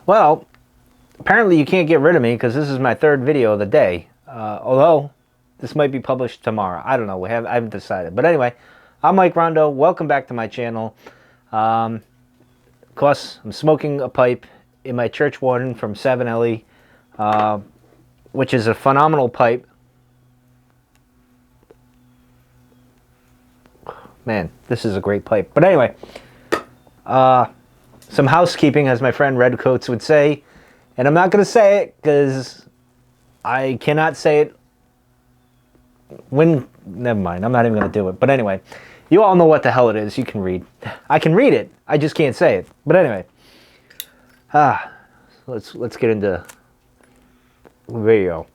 Well, apparently you can't get rid of me because this is my third video of the day. Although this might be published tomorrow. I don't know. I haven't decided. But anyway, I'm Mike Rondo. Welcome back to my channel. Of course, I'm smoking a pipe in my church warden from 7LE, which is a phenomenal pipe. Man, this is a great pipe. But anyway, some housekeeping, as my friend Redcoats would say. And I'm not going to say it because I cannot say it when... Never mind, I'm not even going to do it. But anyway, you all know what the hell it is. You can read. I can read it. I just can't say it. But anyway, let's get into the video.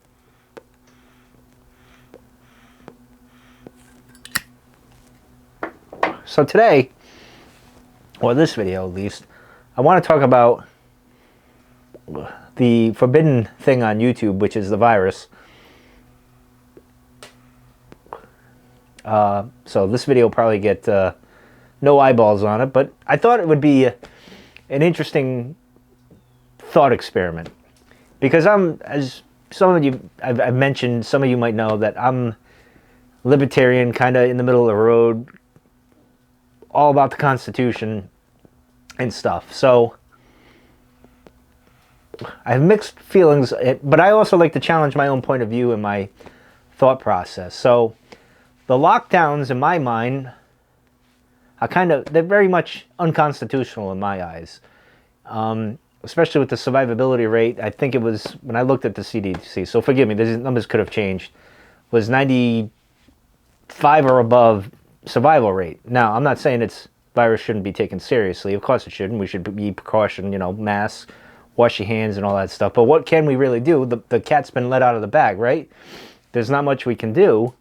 So today, or this video at least, I want to talk about the forbidden thing on YouTube, which is the virus. So this video will probably get no eyeballs on it, but I thought it would be an interesting thought experiment. Because as some of you, I've mentioned, some of you might know that I'm libertarian, kind of in the middle of the road, all about the Constitution and stuff. So I have mixed feelings, but I also like to challenge my own point of view and my thought process. So the lockdowns, in my mind, are they're very much unconstitutional in my eyes. Especially with the survivability rate. I think it was, when I looked at the CDC, so forgive me, these numbers could have changed, was 95 or above survival rate. Now, I'm not saying virus shouldn't be taken seriously. Of course it shouldn't. We should be precaution, masks, wash your hands and all that stuff. But what can we really do? The cat's been let out of the bag, right? There's not much we can do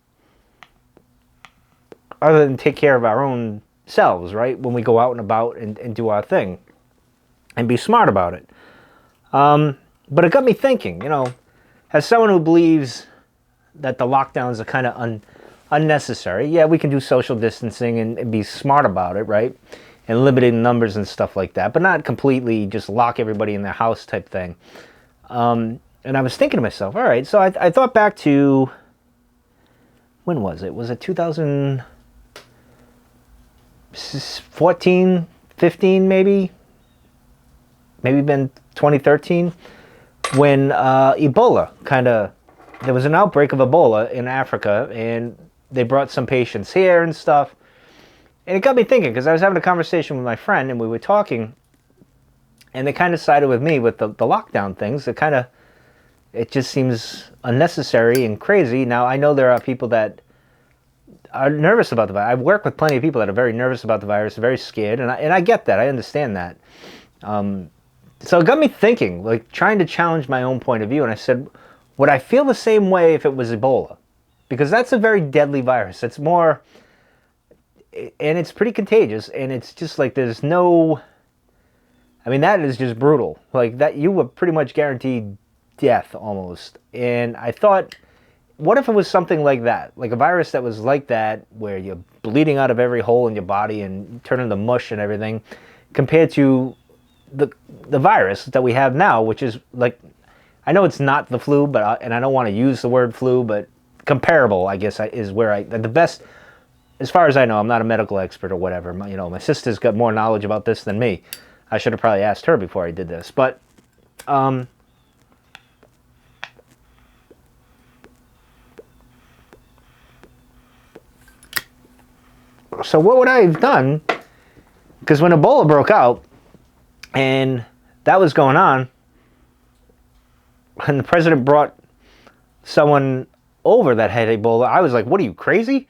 other than take care of our own selves, right? When we go out and about and do our thing and be smart about it. But it got me thinking, as someone who believes that the lockdowns are kind of unnecessary. Yeah, we can do social distancing and be smart about it, right? And limiting numbers and stuff like that, but not completely just lock everybody in their house type thing. And I was thinking to myself, all right, so I thought back to, when was it? Was it 2014, 15 maybe? Maybe been 2013, when Ebola there was an outbreak of Ebola in Africa, and they brought some patients here and stuff. And it got me thinking, because I was having a conversation with my friend, and we were talking, and they kind of sided with me with the lockdown things. It just seems unnecessary and crazy. Now, I know there are people that are nervous about the virus. I've worked with plenty of people that are very nervous about the virus, very scared, and I get that. I understand that. So it got me thinking, like trying to challenge my own point of view, and I said, would I feel the same way if it was Ebola? Because that's a very deadly virus. It's more, and it's pretty contagious, and it's just like there's no, that is just brutal. Like that, you were pretty much guaranteed death almost. And I thought, what if it was something like that? Like a virus that was like that, where you're bleeding out of every hole in your body and turning to mush and everything, compared to the virus that we have now, which is like, I know it's not the flu, but and I don't want to use the word flu, but comparable, I guess, is where the best, as far as I know. I'm not a medical expert or whatever. My sister's got more knowledge about this than me. I should have probably asked her before I did this. But so what would I have done? Because when Ebola broke out, and that was going on, and the president brought someone over that had Ebola, I was like, what are you, crazy?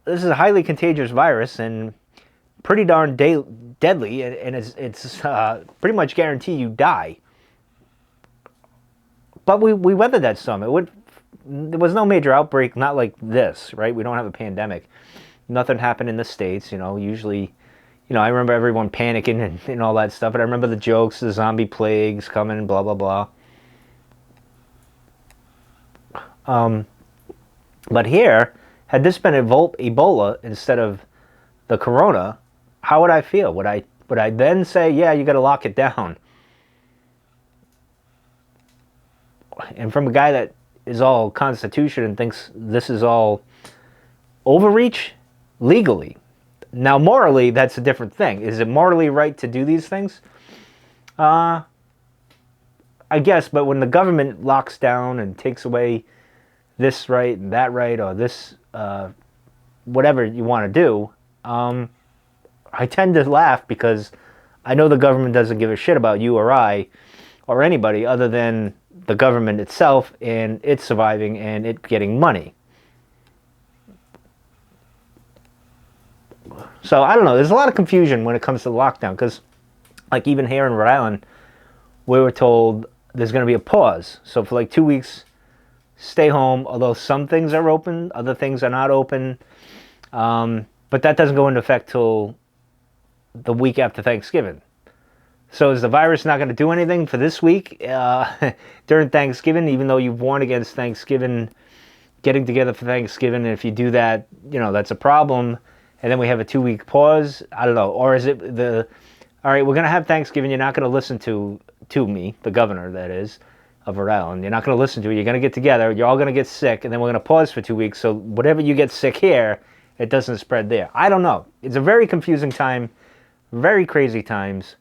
This is a highly contagious virus and pretty darn deadly, and it's pretty much guarantee you die. But we weathered that storm. There was no major outbreak, not like this, right? We don't have a pandemic. Nothing happened in the States, usually. I remember everyone panicking and all that stuff, but I remember the jokes, the zombie plagues coming, blah, blah, blah. But here, had this been Ebola instead of the corona, how would I feel? Would I then say, yeah, you got to lock it down? And from a guy that is all Constitution and thinks this is all overreach, legally. Now, morally, that's a different thing. Is it morally right to do these things? I guess, but when the government locks down and takes away this right and that right, or this, whatever you want to do, I tend to laugh because I know the government doesn't give a shit about you or I or anybody other than the government itself and it surviving and it getting money. So I don't know. There's a lot of confusion when it comes to the lockdown because, like, even here in Rhode Island, we were told there's going to be a pause. So for like 2 weeks, stay home. Although some things are open, other things are not open. But that doesn't go into effect till the week after Thanksgiving. So is the virus not going to do anything for this week during Thanksgiving, even though you've warned against Thanksgiving, getting together for Thanksgiving? And if you do that, that's a problem. And then we have a 2 week pause. I don't know. Or is it all right, we're going to have Thanksgiving. You're not going to listen to me, the governor, that is, of Rhode Island. You're not going to listen to it. You're going to get together. You're all going to get sick. And then we're going to pause for 2 weeks. So whatever you get sick here, it doesn't spread there. I don't know. It's a very confusing time. Very crazy times.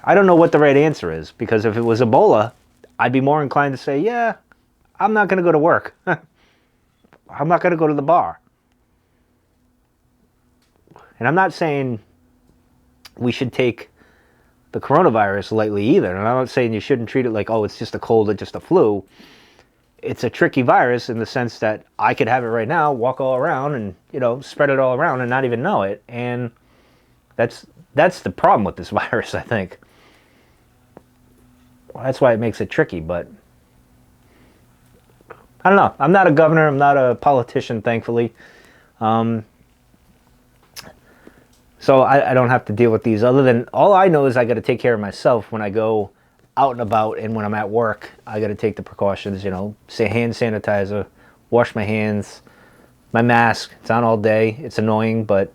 I don't know what the right answer is. Because if it was Ebola, I'd be more inclined to say, yeah, I'm not going to go to work. I'm not going to go to the bar. And I'm not saying we should take the coronavirus lightly either. And I'm not saying you shouldn't treat it like, oh, it's just a cold or just a flu. It's a tricky virus in the sense that I could have it right now, walk all around and, spread it all around and not even know it. And that's the problem with this virus, I think. Well, that's why it makes it tricky, but I don't know. I'm not a governor. I'm not a politician, thankfully. So I don't have to deal with these other than all I know is I got to take care of myself when I go out and about and when I'm at work. I got to take the precautions, say hand sanitizer, wash my hands, my mask. It's on all day. It's annoying, but,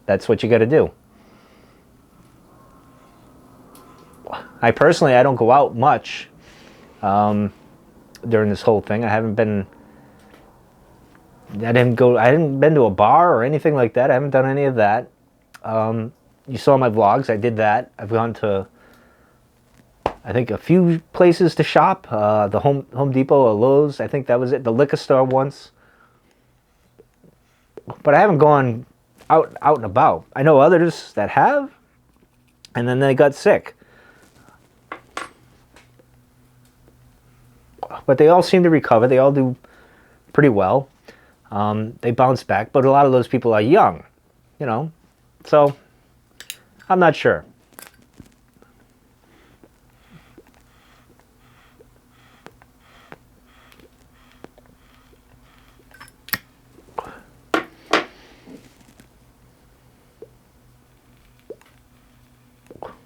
that's what you got to do. I don't go out much during this whole thing. I hadn't been to a bar or anything like that. I haven't done any of that. You saw my vlogs. I did that. I've gone to, I think, a few places to shop. The Home Depot or Lowe's. I think that was it. The liquor store once. But I haven't gone out and about. I know others that have, and then they got sick. But they all seem to recover. They all do pretty well. They bounce back. But a lot of those people are young, So, I'm not sure.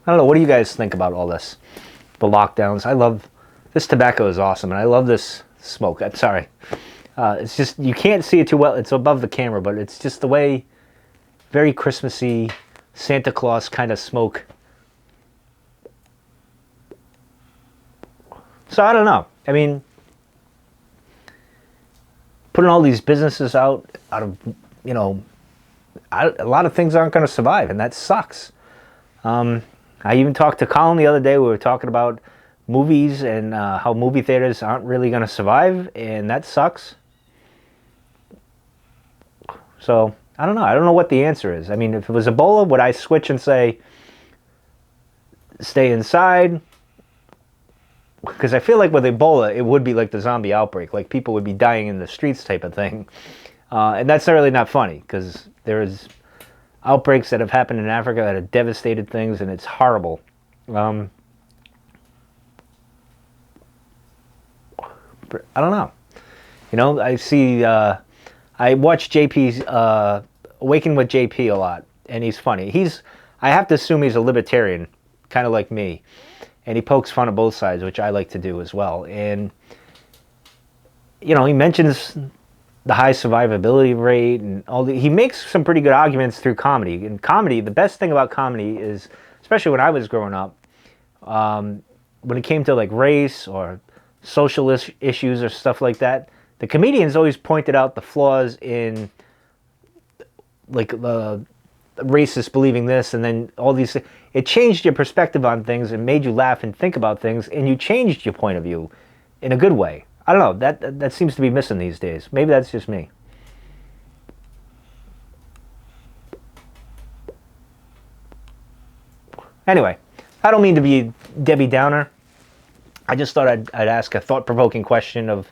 I don't know. What do you guys think about all this? The lockdowns. I love this tobacco is awesome, and I love this smoke. I'm sorry. It's just, you can't see it too well. It's above the camera, but it's just the way, very Christmassy, Santa Claus kind of smoke. So I don't know. I mean, putting all these businesses out of, a lot of things aren't going to survive, and that sucks. I even talked to Colin the other day. We were talking about movies and how movie theaters aren't really going to survive, and that sucks. So, I don't know. I don't know what the answer is. I mean, if it was Ebola, would I switch and say, stay inside? Because I feel like with Ebola, it would be like the zombie outbreak. Like, people would be dying in the streets type of thing. And that's really not funny, because there's outbreaks that have happened in Africa that have devastated things, and it's horrible. I don't know. I see, I watch JP's, Awaken with JP a lot, and he's funny. I have to assume he's a libertarian, kind of like me, and he pokes fun at both sides, which I like to do as well. And, he mentions the high survivability rate, and he makes some pretty good arguments through comedy. And comedy, the best thing about comedy is, especially when I was growing up, when it came to like race or social issues or stuff like that, the comedians always pointed out the flaws in like the racists believing this, and then all these. It changed your perspective on things and made you laugh and think about things, and you changed your point of view in a good way. I don't know. That seems to be missing these days. Maybe that's just me. Anyway, I don't mean to be Debbie Downer. I just thought I'd ask a thought-provoking question of,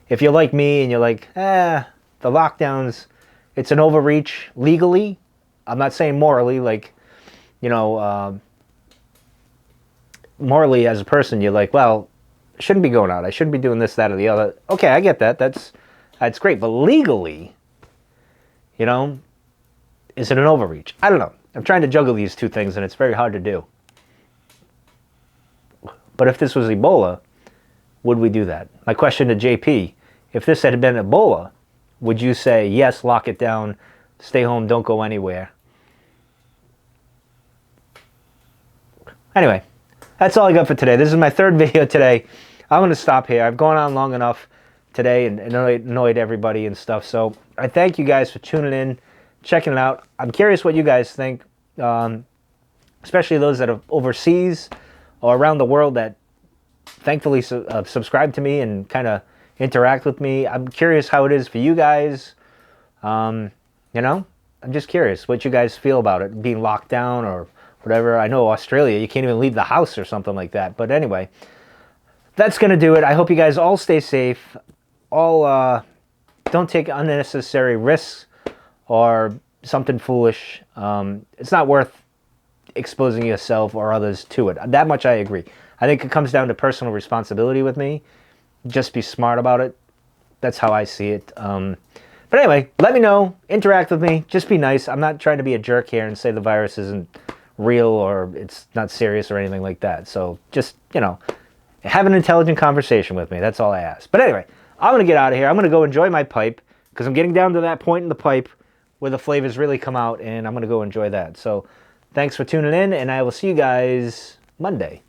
if you're like me and you're like, the lockdowns, it's an overreach legally. I'm not saying morally, like, you know, morally as a person, you're like, well, I shouldn't be going out. I shouldn't be doing this, that, or the other. Okay, I get that. That's great. But legally, you know, is it an overreach? I don't know. I'm trying to juggle these two things, and it's very hard to do. But if this was Ebola, would we do that? My question to JP, if this had been Ebola, would you say, yes, lock it down, stay home, don't go anywhere? Anyway, that's all I got for today. This is my third video today. I'm going to stop here. I've gone on long enough today and annoyed everybody and stuff. So I thank you guys for tuning in, checking it out. I'm curious what you guys think, especially those that are overseas or around the world that thankfully subscribe to me and kind of interact with me. I'm curious how it is for you guys. You know, I'm just curious what you guys feel about it being locked down or whatever. I know Australia, you can't even leave the house or something like that. But anyway, that's going to do it. I hope you guys all stay safe. All don't take unnecessary risks or something foolish. It's not worth exposing yourself or others to it. That much I agree. I think it comes down to personal responsibility with me. Just be smart about it. That's how I see it. But anyway, let me know. Interact with me. Just be nice. I'm not trying to be a jerk here and say the virus isn't real or it's not serious or anything like that. So just, you know, have an intelligent conversation with me. That's all I ask. But anyway, I'm going to get out of here. I'm going to go enjoy my pipe because I'm getting down to that point in the pipe where the flavors really come out, and I'm going to go enjoy that. So thanks for tuning in, and I will see you guys Monday.